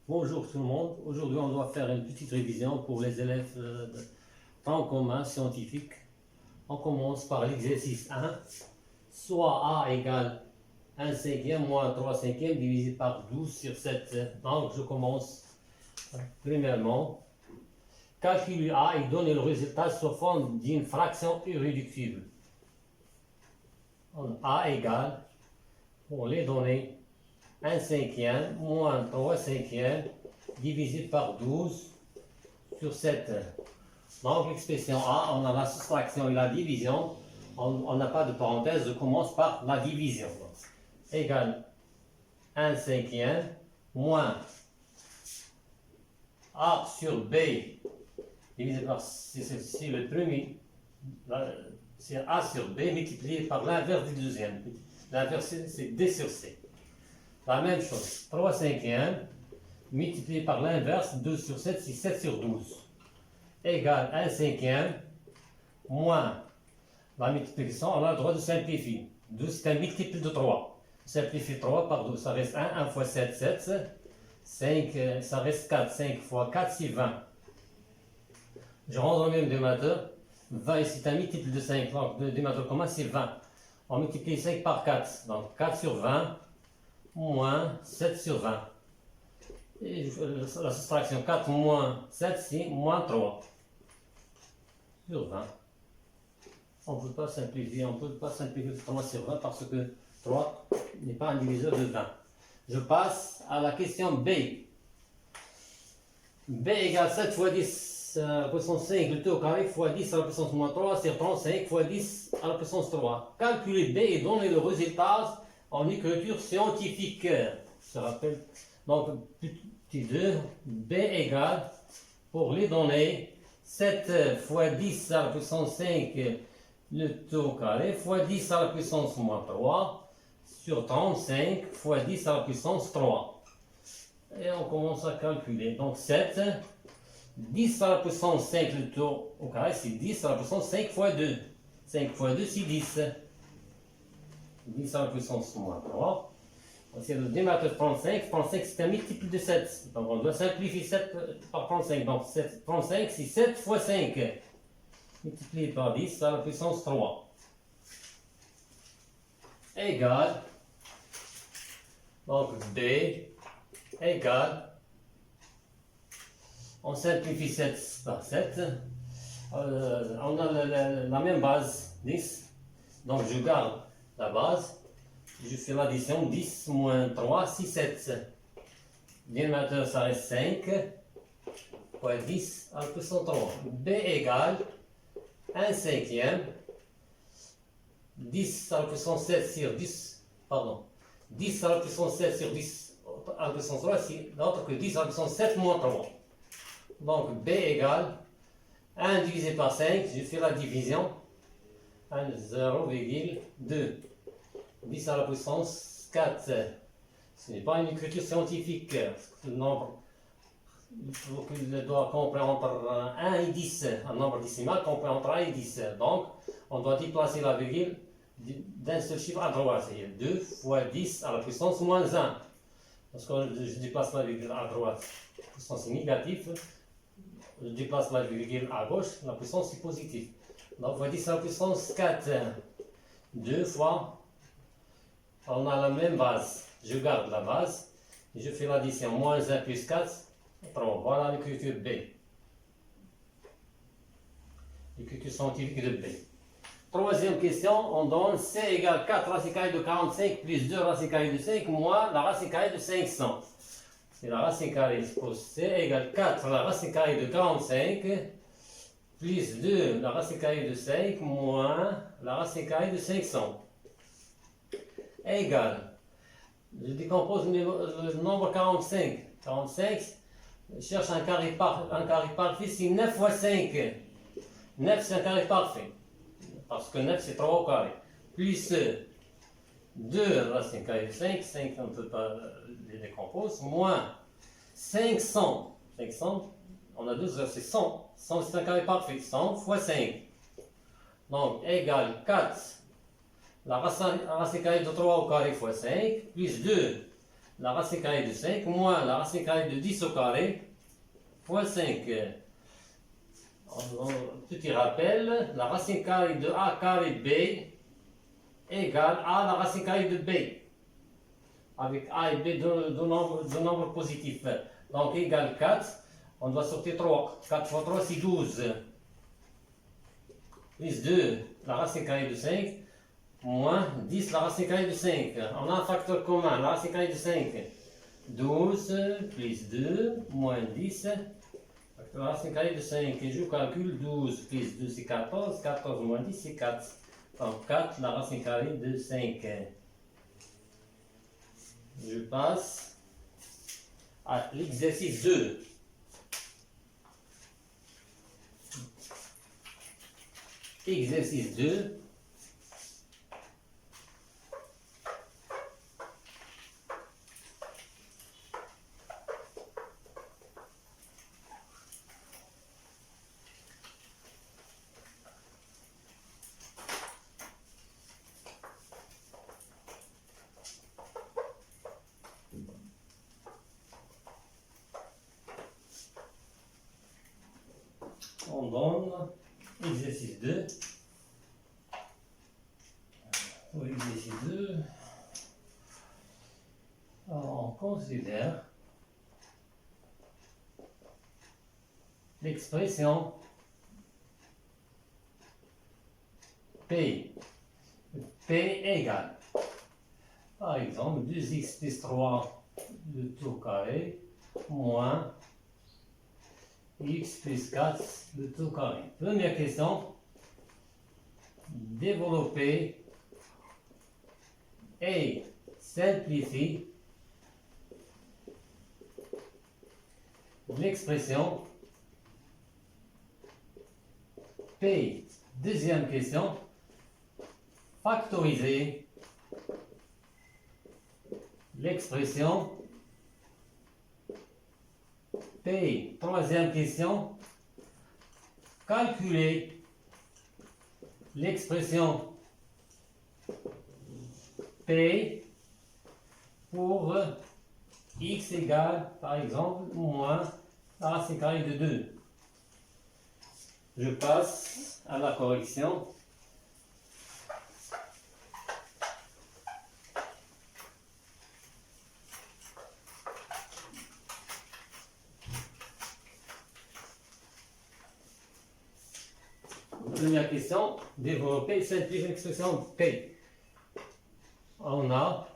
Bonjour tout le monde. Aujourd'hui, on doit faire une petite révision pour les élèves de temps commun scientifique. On commence par l'exercice 1. Soit A égale 1 cinquième moins 3 cinquièmes divisé par 12 sur 7. Donc, je commence premièrement. Calculer A et donner le résultat sous forme d'une fraction irréductible. A égale, pour les données, 1 cinquième moins 3 cinquièmes divisé par 12 sur 7. Donc l'expression A, on a la soustraction et la division. On n'a pas de parenthèse, je commence par la division. Égale 1 cinquième moins A sur B divisé par, c'est le premier, c'est A sur B multiplié par l'inverse du deuxième. L'inverse c'est D sur C. La même chose, 3 cinquièmes multiplié par l'inverse, 2 sur 7, c'est 7 sur 12. Égale 1 cinquième moins la multiplication, on a le droit de simplifier. 2 c'est un multiple de 3. Simplifie 3 par 2, ça reste 1, 1 fois 7, 7. 5, ça reste 4, 5 fois 4, c'est 20. Je rends le même dénominateur. 20 c'est un multiple de 5, donc le dénominateur commun c'est 20. On multiplie 5 par 4, donc 4 sur 20. Moins 7 sur 20. Et la soustraction 4 moins 7, c'est moins 3 sur 20. On ne peut pas simplifier, 3 sur 20 parce que 3 n'est pas un diviseur de 20. Je passe à la question B. B égale 7 fois 10 à la puissance 5, le tout au carré fois 10 à la puissance moins 3, c'est 35 fois 10 à la puissance 3. Calculer B et donner le résultat en écriture scientifique. Je rappelle. Donc, petit 2, B égale, pour les données, 7 fois 10 à la puissance 5, le tout au carré, fois 10 à la puissance moins 3, sur 35 fois 10 à la puissance 3. Et on commence à calculer. Donc, 7, 10 à la puissance 5, le tout au carré, c'est 10 à la puissance 5 fois 2. 5 fois 2, c'est 10. 10 à la puissance moins 3. C'est le dénominateur 35. 35 c'est un multiple de 7. Donc on doit simplifier 7 par 35. Donc 35 c'est 7 fois 5. Multiplié par 10 à la puissance 3. Égale. Donc B égale. On simplifie 7 par 7. On a la même base, 10. Donc je garde la base, je fais l'addition, 10 moins 3, c'est 7. Dénominateur, ça reste 5, fois 10 à la puissance 3. B égale 1 cinquième, 10 à la puissance 7 sur 10, pardon, 10 à la puissance 7 sur 10 à la puissance 3, c'est l'autre que 10 à la puissance 7 moins 3. Donc B égale 1 divisé par 5, je fais la division. 0,2. 10 à la puissance 4. Ce n'est pas une écriture scientifique. Le nombre, il faut qu'il doit comprendre entre 1 et 10. Un nombre décimal comprend entre 1 et 10. Donc, on doit déplacer la virgule d'un seul chiffre à droite. C'est-à-dire 2 fois 10 à la puissance moins 1. Parce que je déplace la virgule à droite, la puissance est négative. Je déplace la virgule à gauche, la puissance est positive. Donc, on va dire à la puissance 4. 2 fois, on a la même base. Je garde la base. Et je fais l'addition. Moins 1 plus 4. 3. Voilà l'écriture B. L'écriture scientifique de B. Troisième question, on donne C égale 4 racine carrée de 45 plus 2 racine carrée de 5 moins la racine carrée de 500. C'est la racine carrée pour C égale 4 la racine carrée de 45 plus 2 la racine carrée de 5 moins la racine carrée de 500 égale, je décompose le nombre 45. 45, je cherche un carré parfait, c'est 9 fois 5. 9 c'est un carré parfait, parce que 9 c'est 3 au carré. Plus 2 racine carrée de 5, 5 on ne peut pas les décomposer, moins 500. 500, on a 2 heures, c'est 100. 100 c'est un carré parfait, 100 fois 5. Donc, égale 4. La racine carrée de 3 au carré fois 5, plus 2. la racine carrée de 5 moins la racine carrée de 10 au carré fois 5. Petit rappel, la racine carrée de a carré b égale à la racine carrée de b. Avec a et b deux nombres positifs. Donc égale 4. On doit sortir 3. 4 fois 3 c'est 12. Plus 2, la racine carrée de 5. Moins 10, la racine carrée de 5. On a un facteur commun, la racine carrée de 5. 12 plus 2 moins 10. La racine carrée de 5. Et je calcule 12 plus 2 c'est 14. 14 moins 10 c'est 4. Donc 4, la racine carrée de 5. Je passe à l'exercice 2. Exercice 2. On donne exercice 2. Pour exercice 2, on considère l'expression P. P égale, par exemple, 2x plus 3 le tout carré moins x plus 4 le tout carré. Première question, développer et simplifier l'expression P. Deuxième question, factoriser l'expression P. Troisième question, calculer l'expression P pour x égale, par exemple, moins la racine carrée de 2. Je passe à la correction. Première question, développer, simplifier l'expression P. On a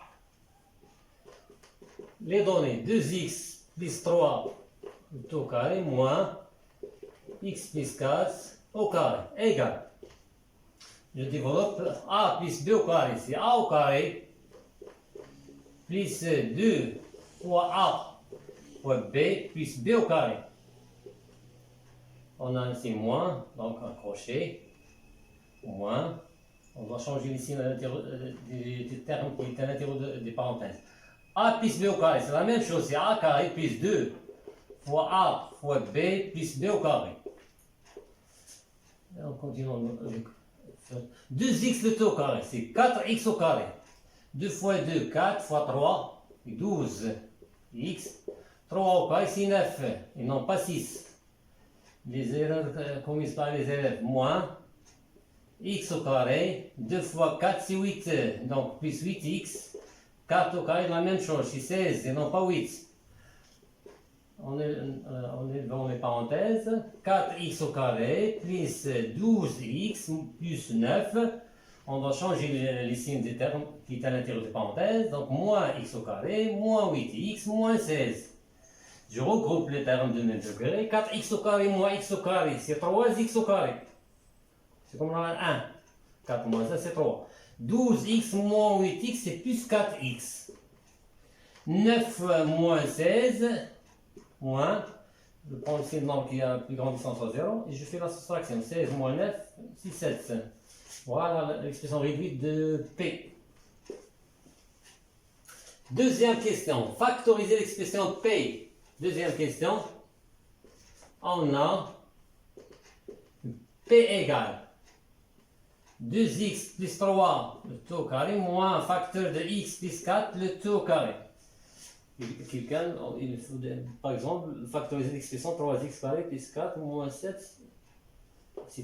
les données 2x plus 3 tout au carré moins x plus 4 au carré égale. Je développe a plus b au carré, c'est a au carré plus 2 fois a fois b plus b au carré. On a ici moins, donc un crochet, moins. On doit changer ici des termes qui étaient à l'intérieur des parenthèses. A plus b au carré, c'est la même chose, c'est a carré plus 2 fois a fois b plus b au carré. Et on continue. 2x le tout au carré, c'est 4x au carré. 2 fois 2, 4 fois 3, 12 x. 3 au carré, c'est 9, et non pas 6. Les erreurs commises par les élèves, moins x au carré, 2 fois 4 c'est 8, donc plus 8x, 4 au carré la même chose, c'est 16 et non pas 8. On est dans les parenthèses, 4x au carré plus 12x plus 9, on doit changer les signes des termes qui est à l'intérieur des parenthèses, donc moins x au carré, moins 8x, moins 16. Je regroupe les termes de même degré. 4x au carré moins x au carré, c'est 3x au carré. C'est comme la 1. 4 moins 1, c'est 3. 12x moins 8x, c'est plus 4x. 9 moins 16, moins, je prends ici le nombre qui a plus grande distance à 0, et je fais la soustraction. 16 moins 9, c'est 7. Voilà l'expression réduite de P. Deuxième question, factoriser l'expression P. Deuxième question, on a P égale 2x plus 3 le tout au carré moins un facteur de x plus 4 le tout au carré. quelqu'un, par exemple, factoriser l'expression 3x carré plus 4 moins 7, c'est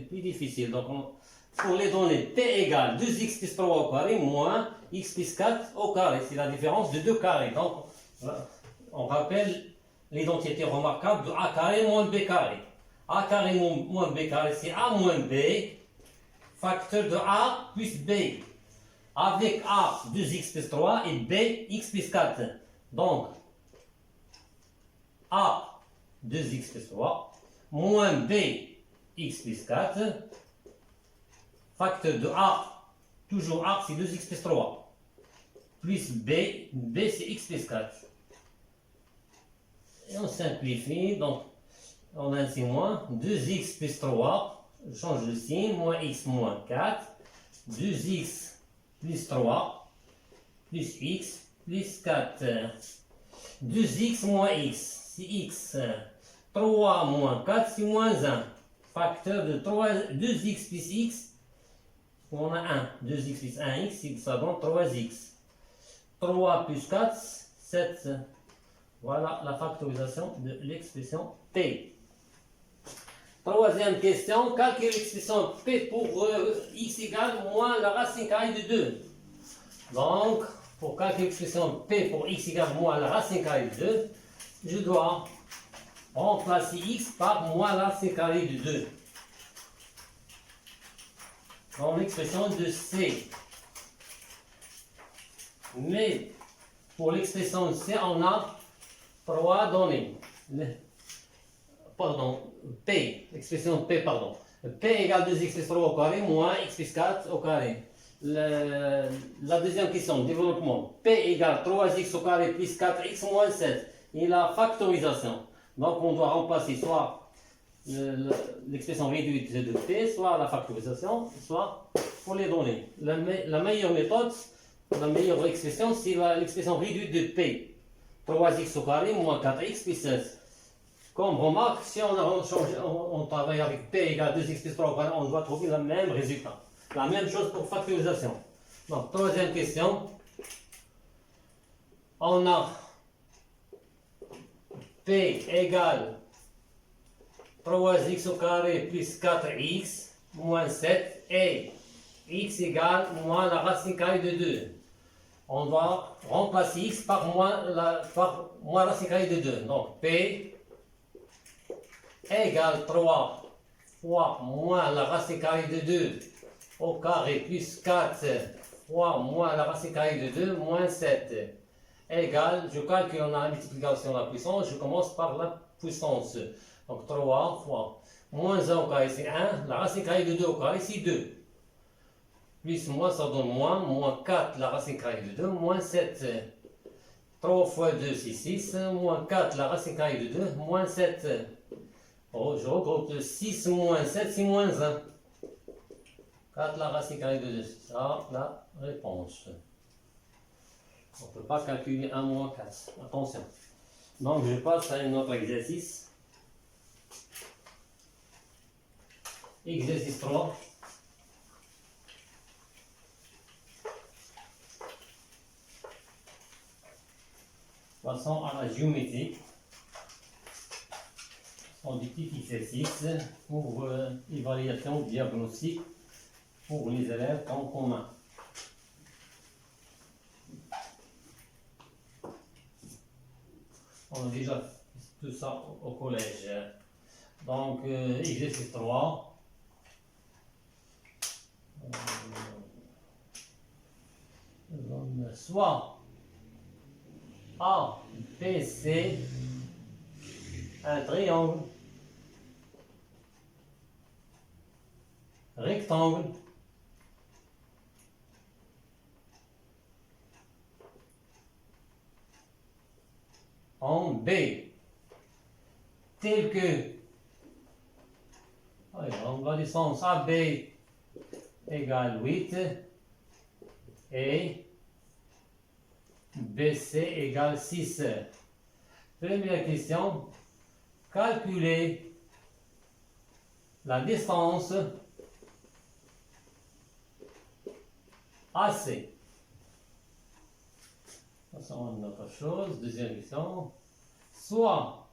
plus difficile. Donc, pour les données, p égale 2x plus 3 au carré moins x plus 4 au carré. C'est la différence de 2 carrés. Donc, on rappelle l'identité remarquable de a carré moins b carré. A carré moins b carré, c'est a moins b, facteur de a plus b. Avec a, 2x plus 3 et b, x plus 4. Donc, a, 2x plus 3, moins b, x plus 4, facteur de a, toujours a, c'est 2x plus 3, plus b, b c'est x plus 4. Et on simplifie, donc on a ainsi moins 2x plus 3, je change le signe, moins x moins 4, 2x plus 3, plus x, plus 4. 2x moins x, c'est x. 3 moins 4, c'est moins 1. Facteur de 2x plus x, on a 1. 2x plus 1x, ça donne 3x. 3 plus 4, 7. Voilà la factorisation de l'expression p. Troisième question, calcule l'expression p pour x égale moins la racine carrée de 2. Donc, pour calculer l'expression p pour x égale moins la racine carrée de 2, je dois remplacer x par moins la racine carrée de 2. Dans l'expression de c. Mais pour l'expression de c, on a 3 données. Pardon, p, expression p, pardon. P égale 2x plus 3 au carré moins x plus 4 au carré. La deuxième question, développement. P égale 3x au carré plus 4x moins 7. Et la factorisation. Donc on doit remplacer soit l'expression réduite de P, soit la factorisation, soit pour les données. La meilleure méthode, la meilleure expression, c'est l'expression réduite de P. 3x au carré moins 4x plus 7. Comme remarque, si on travaille avec P égale 2x plus 3 au carré, on doit trouver le même résultat. La même chose pour factorisation. Donc, troisième question. On a P égale 3x au carré plus 4x moins 7 et x égale moins la racine carrée de 2. On doit remplacer x par moins la racine carrée de 2. Donc, P égale 3 fois moins la racine carrée de 2 au carré plus 4 fois moins la racine carrée de 2 moins 7 égale, je calcule on a la multiplication de la puissance, je commence par la puissance. Donc 3 fois moins 1 au carré c'est 1, la racine carrée de 2 au carré c'est 2. Plus moins ça donne moins 4 la racine carrée de 2, moins 7. 3 fois 2 c'est 6, moins 4 la racine carrée de 2, moins 7. Oh, je regroupe 6 moins 7, c'est moins 1. 4 la racine carrée de 2, c'est ça la réponse. On ne peut pas calculer 1 moins 4. Attention. Donc je passe à un autre exercice. Exercice 3. Passons à la géométrie. On dit petit exercice pour évaluation diagnostic pour les élèves en commun. On a déjà fait tout ça au collège. Donc, exercice 3. Soit A, B, C, un triangle rectangle en B tel que on va descendre AB égale 8 et BC égale 6. Première question, calculer la distance AC. Passons à une autre chose. Deuxième question. Soit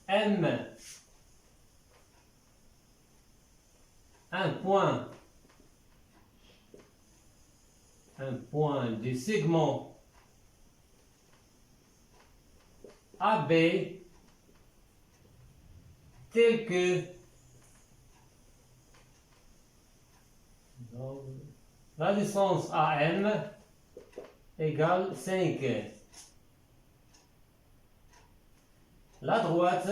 M, un point du segment AB tel que la distance AM égale 5. La droite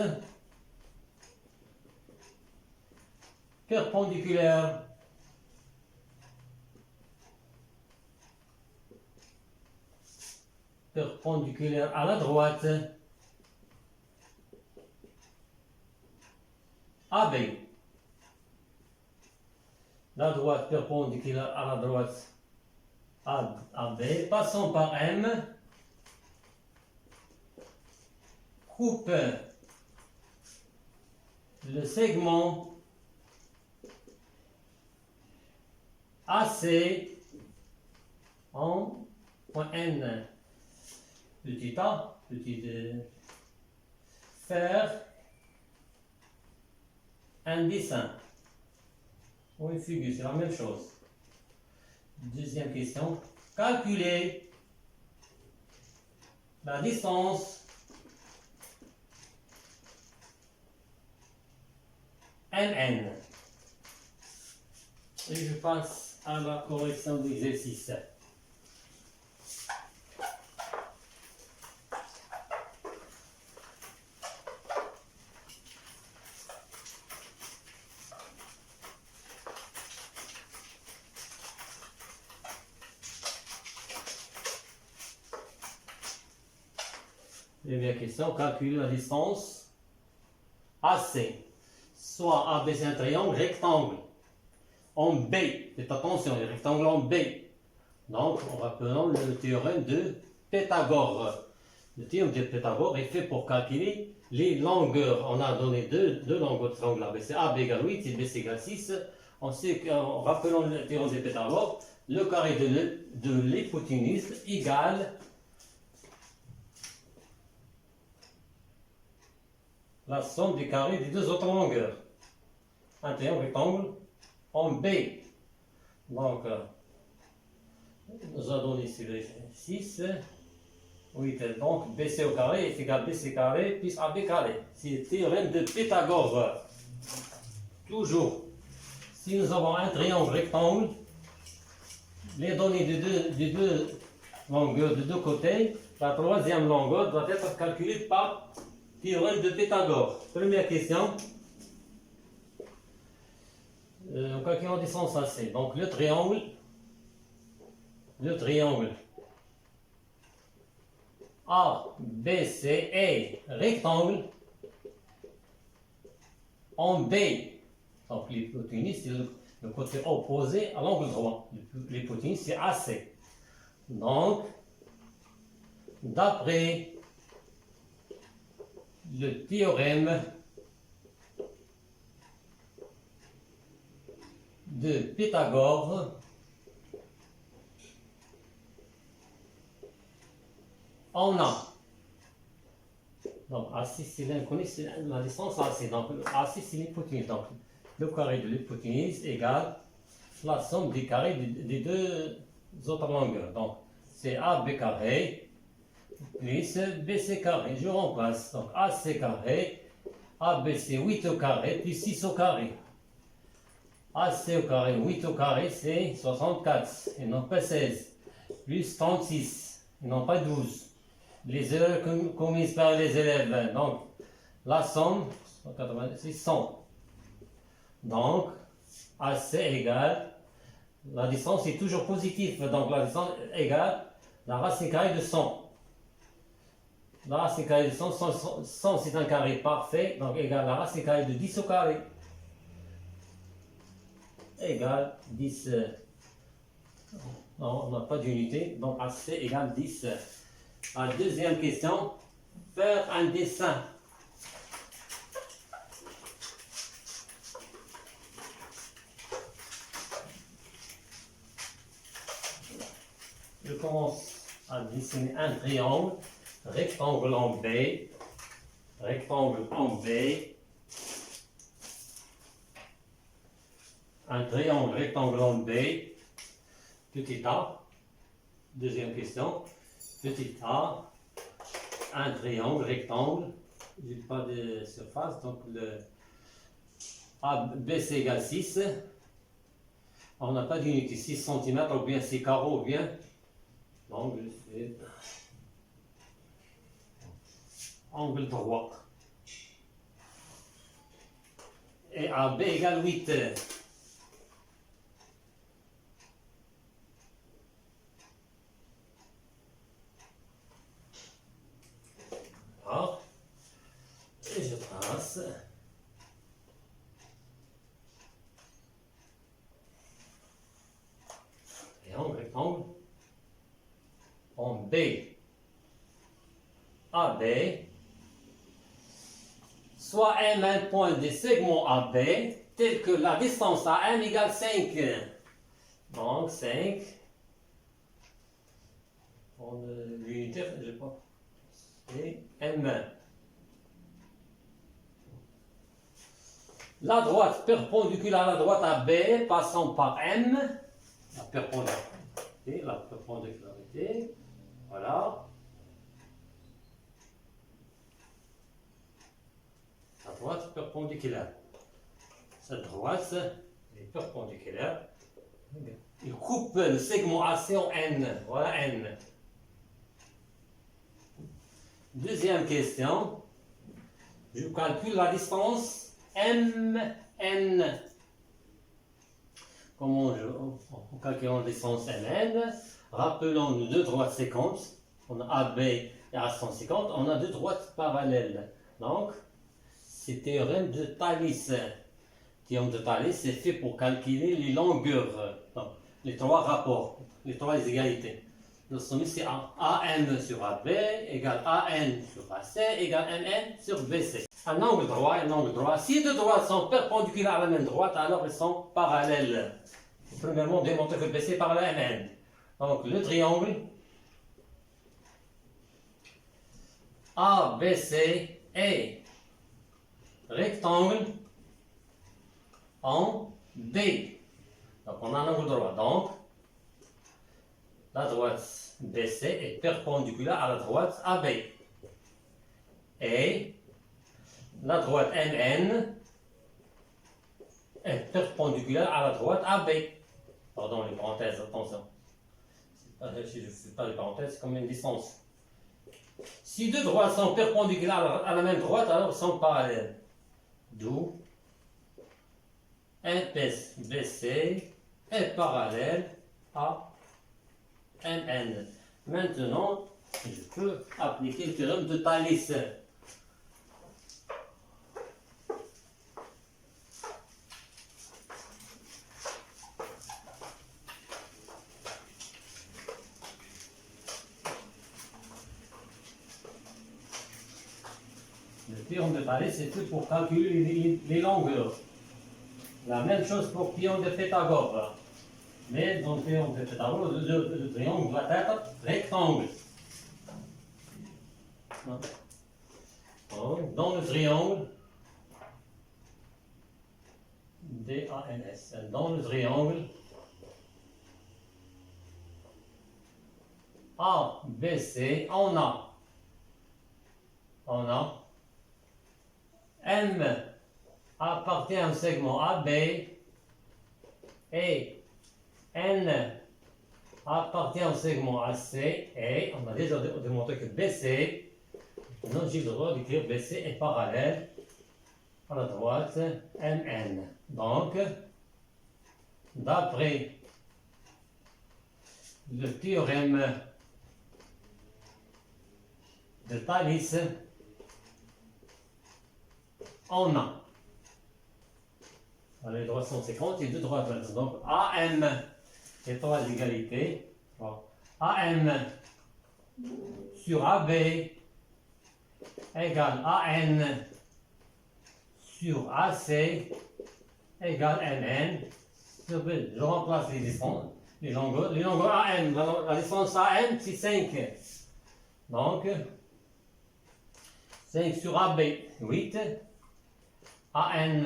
perpendiculaire à la droite AB. La droite perpendiculaire à la droite AB, passant par M, coupe le segment AC en point N, petit a, faire un dessin ou une figure, c'est la même chose. Deuxième question, calculer la distance MN. Et je passe à la correction de l'exercice. Première question, calculer la distance AC. Soit AB c'est un triangle rectangle en B. Faites attention, les rectangles en B. Donc, en rappelant le théorème de Pythagore. Le théorème de Pythagore est fait pour calculer les longueurs. On a donné deux longueurs de triangle ABC. AB égale 8 et BC égale 6. On sait qu'en rappelant le théorème de Pythagore, le carré de l'hypoténuse égale la somme des carrés des deux autres longueurs. Un triangle rectangle en B. Donc, nous avons donné ici le 6, 8. Donc, BC au carré est égal à BC carré plus AB carré. C'est le théorème de Pythagore. Toujours, si nous avons un triangle rectangle, les données des deux longueurs de deux côtés, la troisième longueur doit être calculée par théorème de Pythagore. Première question. En calculant la distance AC. Donc le triangle ABC est rectangle en B. Donc l'hypoténuse c'est le côté opposé à l'angle droit. L'hypoténuse c'est AC. Donc, d'après le théorème de Pythagore, on a, donc AC c'est l'inconnu, c'est la distance AC, donc AC c'est l'hypoténuse, donc le carré de l'hypoténuse égale la somme des carrés des deux autres longueurs, donc c'est AB carré plus BC carré, je remplace, donc AC carré, ABC 8 au carré plus 6 au carré. AC au carré, 8 au carré, c'est 64, et non pas 16, plus 36, et non pas 12. Les erreurs commises par les élèves, donc la somme, 186, 100. Donc, AC égale, la distance est toujours positive, donc la distance égale la racine carrée de 100. La racine carrée de 100, 100 c'est un carré parfait, donc égale la racine carrée de 10 au carré. Égale 10. Non, on n'a pas d'unité, donc AC égale 10. La deuxième question, faire un dessin. Je commence à dessiner un triangle, rectangle en B, un triangle rectangle en B, petit a, deuxième question, petit a, un triangle rectangle, j'ai pas de surface, donc le ABC égale 6, on n'a pas d'unité, 6 cm ou bien 6 carreaux ou bien, donc je fais angle droit, et AB égale 8. Alors, et je trace. Triangle, rectangle. En B, AB, soit M un point des segments AB, tel que la distance à M égale 5. Donc 5. L'unité, je sais pas. Et M1. La droite perpendiculaire à la droite AB passant par M, la perpendicularirité, voilà. La droite perpendiculaire. Cette droite est perpendiculaire. Il coupe le segment AC en N. Voilà N. Deuxième question. Je calcule la distance MN. Comment en calculant la distance MN, rappelons-nous deux droites séquentes. On a AB et A150. On a deux droites parallèles. Donc, c'est théorème de Thalès. Théorème de Thalès, c'est fait pour calculer les longueurs. Donc, les trois rapports, les trois égalités. Le sommet, c'est AM sur AB égale AN sur AC égale MN sur BC. Un angle droit et un angle droit. Si deux droites sont perpendiculaires à la même droite, alors elles sont parallèles. Premièrement, démontrer que BC est parallèle à MN. Donc, le triangle ABC est rectangle en D. Donc, on a un angle droit. Donc, la droite BC est perpendiculaire à la droite AB. Et la droite MN est perpendiculaire à la droite AB. Pardon, les parenthèses, attention. Si je ne fais pas les parenthèses, c'est comme une distance. Si deux droites sont perpendiculaires à la même droite, alors elles sont parallèles. D'où BC est parallèle à MN. Maintenant, je peux appliquer le théorème de Thalès. Le théorème de Thalès, c'est fait pour calculer les longueurs. La même chose pour le théorème de Pythagore. Mais dans le théorème de Pythagore, le triangle doit être rectangle. Dans le triangle DANS, dans le triangle ABC, on a M appartient à un segment AB et N appartient au segment AC et on a déjà démontré que BC, non j'ai le droit d'écrire BC est parallèle à la droite MN. Donc, d'après le théorème de Thalès, on a les droites sont 50 et deux droites maintenant. Donc AM est trois égalités. AM sur AB égale AN sur AC égale MN sur B. Je remplace les distances. les longueurs AM. La distance AM, c'est 5. Donc, 5 sur AB, 8. AN,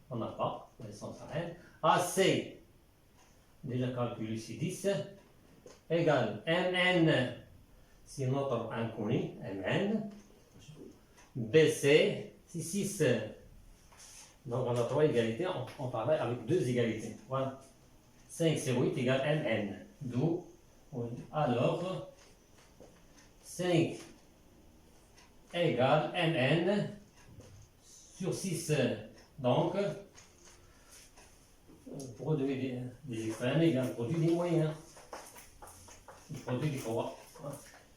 on n'a pas, la distance AN. AC, déjà calculé ici, 10. Égale MN, c'est notre inconnu, MN. BC, c'est 6. Donc on a 3 égalités, on travaille avec 2 égalités. Voilà. 5 sur 8 égale MN. D'où, alors, 5 égale MN sur 6. Donc, produit des extrêmes égale produit des moyens. Le produit des croix.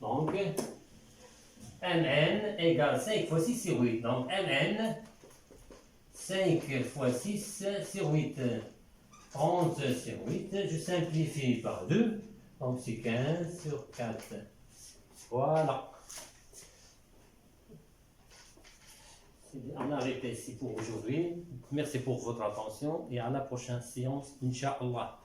Donc, MN égale 5 fois 6 sur 8. Donc, MN, 5 fois 6 sur 8. 30 sur 8. Je simplifie par 2. Donc, c'est 15 sur 4. Voilà. On arrête ici pour aujourd'hui. Merci pour votre attention et à la prochaine séance, Inch'Allah.